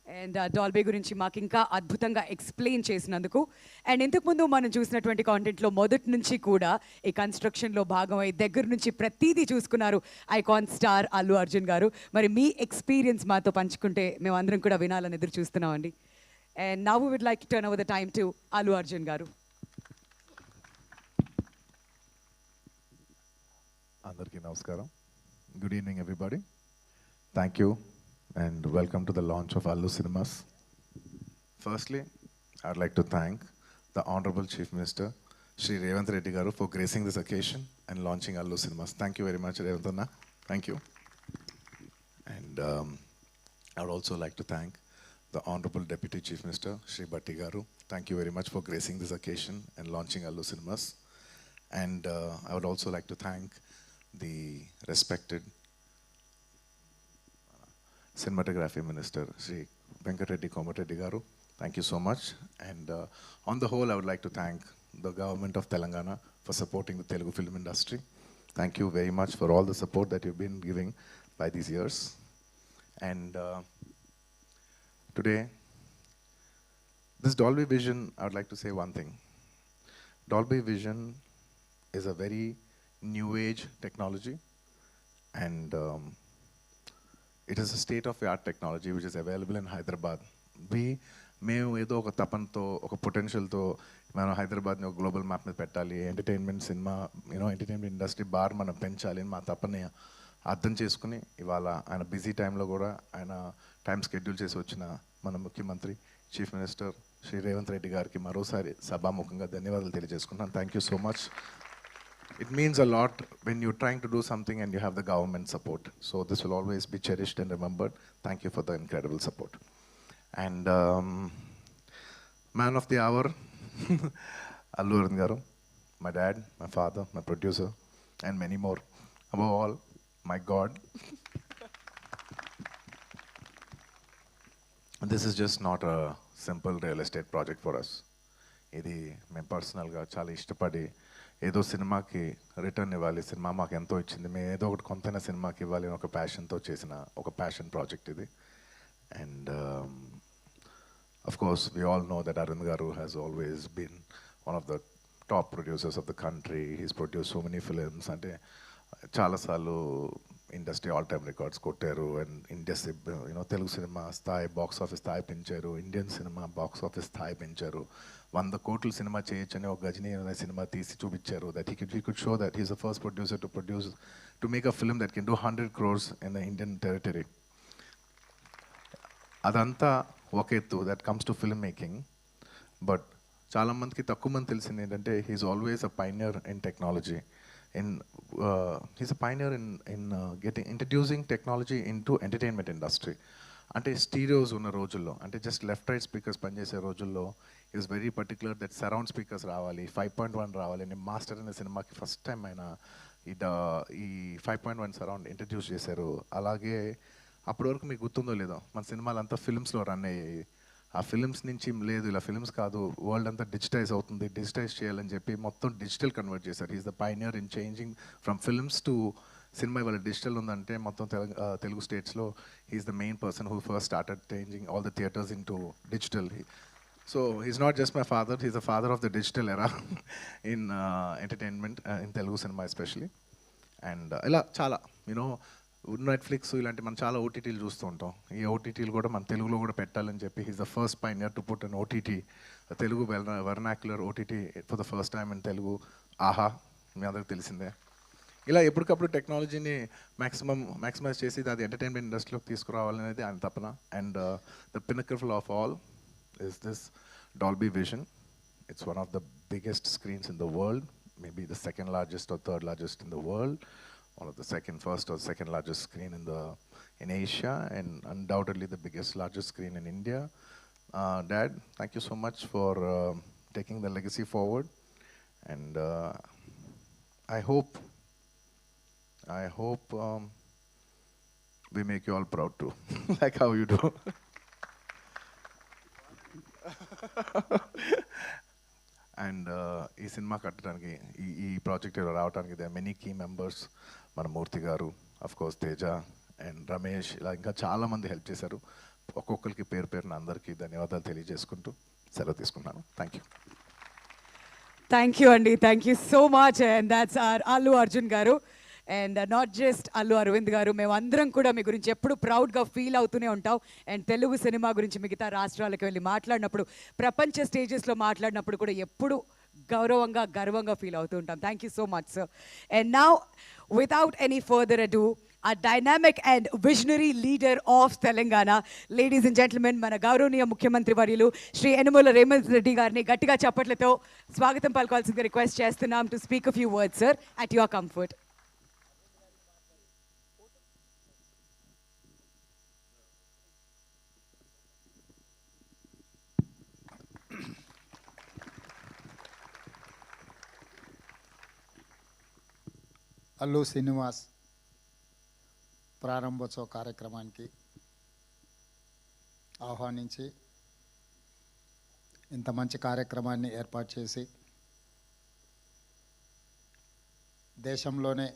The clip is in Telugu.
అండ్ డాల్బీ గురించి మాకు ఇంకా అద్భుతంగా ఎక్స్ప్లెయిన్ చేసినందుకు. అండ్ ఇంతకుముందు మనం చూసినటువంటి కాంటెంట్లో మొదటి నుంచి కూడా ఈ కన్స్ట్రక్షన్లో భాగమై దగ్గర నుంచి ప్రతిదీ చూసుకున్నారు ఐకాన్ స్టార్ అల్లు అర్జున్ గారు. మరి మీ ఎక్స్పీరియన్స్ మాతో పంచుకుంటే మేము అందరం కూడా వినాలని ఎదురు చూస్తున్నామండి. And now we would like to turn over the time to Allu Arjun గారు. అందరికీ నమస్కారం. Good evening, everybody. Thank you and welcome to the launch of Allu Cinemas. Firstly, I'd like to thank the Honorable Chief Minister, Shri Revanth Reddy Garu, for gracing this occasion and launching Allu Cinemas. Thank you very much, Revanth Anna. Thank you. And I would also like to thank the Honorable Deputy Chief Minister, Shri Bhatti Garu. Thank you very much for gracing this occasion and launching Allu Cinemas. And I would also like to thank the respected Cinematography Minister, Sri Venkatreddy Komareddy Garu. Thank you so much. And on the whole, I would like to thank the government of Telangana for supporting the Telugu film industry. Thank you very much for all the support that you've been giving by these years. And today, this Dolby Vision, I would like to say one thing. Dolby Vision is a very new age technology, and it is a state-of-the-art technology which is available in Hyderabad. మేము ఏదో ఒక తపనతో ఒక పొటెన్షియల్తో మనం హైదరాబాద్ని ఒక గ్లోబల్ మ్యాప్ మీద పెట్టాలి, entertainment cinema entertainment industry bar మనం పెంచాలి అని మా తపని అర్థం చేసుకుని ఇవాళ ఆయన బిజీ టైంలో కూడా ఆయన టైం స్కెడ్యూల్ చేసి వచ్చిన మన ముఖ్యమంత్రి చీఫ్ మినిస్టర్ శ్రీ రేవంత్ రెడ్డి గారికి మరోసారి సభాముఖంగా ధన్యవాదాలు తెలియజేసుకుంటున్నాను. Thank you so much. It means a lot when you're trying to do something and you have the government support. So this will always be cherished and remembered. Thank you for the incredible support. And man of the hour, Allu Arjun Garu, my dad, my father, my producer, and many more. Above all, my God. This is just not a simple real estate project for us. ఇది మేము పర్సనల్గా చాలా ఇష్టపడి ఏదో సినిమాకి రిటర్న్ ఇవ్వాలి, సినిమా మాకు ఎంతో ఇచ్చింది, మేము ఏదో ఒకటి కొంతైనా సినిమాకి ఇవ్వాలి అని ఒక ప్యాషన్తో చేసిన ఒక ప్యాషన్ ప్రాజెక్ట్ ఇది. And of course we all know that Arun గారు has always been one of the top producers of the country. He's produce so many films. అంటే చాలాసార్లు ఇండస్ట్రీ ఆల్ టైమ్ రికార్డ్స్ కొట్టారు. అండ్ ఇండస్ట్రీ తెలుగు సినిమా స్థాయి బాక్స్ ఆఫీస్ స్థాయి పెంచారు, ఇండియన్ సినిమా బాక్స్ ఆఫీస్ స్థాయి పెంచారు. 100 కోట్ల సినిమా చేయొచ్చని ఒక గజనీ అనే సినిమా తీసి చూపించారు. That he could show that he's the first producer to make a film that can do 100 crores in the Indian territory. అదంతా ఒక ఎత్తు, that comes to film making. But చాలామందికి తక్కువ మంది తెలిసింది ఏంటంటే he's always a pioneer in technology. He's a pioneer in introducing technology into entertainment industry. అంటే స్టీరియోస్ ఉన్న రోజుల్లో, అంటే జస్ట్ లెఫ్ట్ రైట్ స్పీకర్స్ పనిచేసే రోజుల్లో is very particular that surround speakers రావాలి, 5.1 రావాలి. నేను మాస్టర్ అనే సినిమాకి ఫస్ట్ టైం ఆయన ఈ 5.1 సరౌండ్ ఇంట్రడ్యూస్ చేశారు. అలాగే అప్పటి వరకు మీకు గుర్తుందో లేదో మన సినిమాలంతా ఫిల్మ్స్లో రన్ అయ్యాయి. ఆ ఫిల్మ్స్ నుంచి లేదు, ఇలా ఫిల్మ్స్ కాదు, వరల్డ్ అంతా డిజిటైజ్ అవుతుంది, డిజిటైజ్ చేయాలని చెప్పి మొత్తం డిజిటల్ కన్వర్ట్ చేశారు. Is the pioneer in changing from films to cinema. ఇవాళ డిజిటల్ ఉందంటే మొత్తం తెలుగు స్టేట్స్లో he's the main person who first started changing all the theatres into digital. So he's not just my father, he's the father of the digital era in entertainment in Telugu cinema especially. And ఇలా చాలా నెట్ఫ్లిక్స్ ఇలాంటి మనం చాలా ఓటీటీలు చూస్తూ ఉంటాం. ఈ ఓటీటీలు కూడా మన తెలుగులో కూడా పెట్టాలని చెప్పి he's the first pioneer to put an OTT, Telugu vernacular OTT for the first time in Telugu. ఆహా, మీ అందరికి తెలిసిందే. ఇలా ఎప్పటికప్పుడు టెక్నాలజీని మ్యాక్సిమైజ్ చేసి అది ఎంటర్టైన్మెంట్ ఇండస్ట్రీలోకి తీసుకురావాలనేది ఆయన తపన. And the pinnacle of all is this Dolby Vision. It's one of the biggest screens in the world, maybe the second largest or third largest in the world. One of the first or second largest screen in Asia, and undoubtedly the largest screen in India. Dad, thank you so much for taking the legacy forward, and I hope we make you all proud too, like how you do. And ఈ సినిమా కట్టడానికి ఈ ప్రాజెక్ట్ రావడానికి దే మెనీ కీ మెంబర్స్. మన మూర్తి గారు, of course Teja and Ramesh, ఇలా ఇంకా చాలామంది హెల్ప్ చేశారు. ఒక్కొక్కరికి పేరు పేరున అందరికీ ధన్యవాదాలు తెలియజేసుకుంటూ సెలవు తీసుకున్నాను. Thank you. థ్యాంక్ యూ అండి, thank you so much. And that's Allu అల్లు అర్జున్ గారు. And not just Allu Aravind గారు, మేమందరం కూడా మీ గురించి ఎప్పుడు ప్రౌడ్గా ఫీల్ అవుతూనే ఉంటాం. అండ్ తెలుగు సినిమా గురించి మిగతా రాష్ట్రాలకు వెళ్ళి మాట్లాడినప్పుడు, ప్రపంచ స్టేజెస్లో మాట్లాడినప్పుడు కూడా ఎప్పుడు గౌరవంగా గర్వంగా ఫీల్ అవుతూ ఉంటాం. Thank you so much sir. And now without any further ado, a dynamic and visionary leader of Telangana, ladies and gentlemen, మన గౌరవనీయ ముఖ్యమంత్రి వర్యులు శ్రీ యనమల రేవంత్ రెడ్డి గారిని గట్టిగా చప్పట్లతో స్వాగతం పలకాల్సిందిగా రిక్వెస్ట్ చేస్తున్నాం to speak a few words, sir, at your comfort. Allu Srinivas ప్రారంభోత్సవ కార్యక్రమానికి ఆహ్వానించి ఇంత మంచి కార్యక్రమాన్ని ఏర్పాటు చేసి దేశంలోనే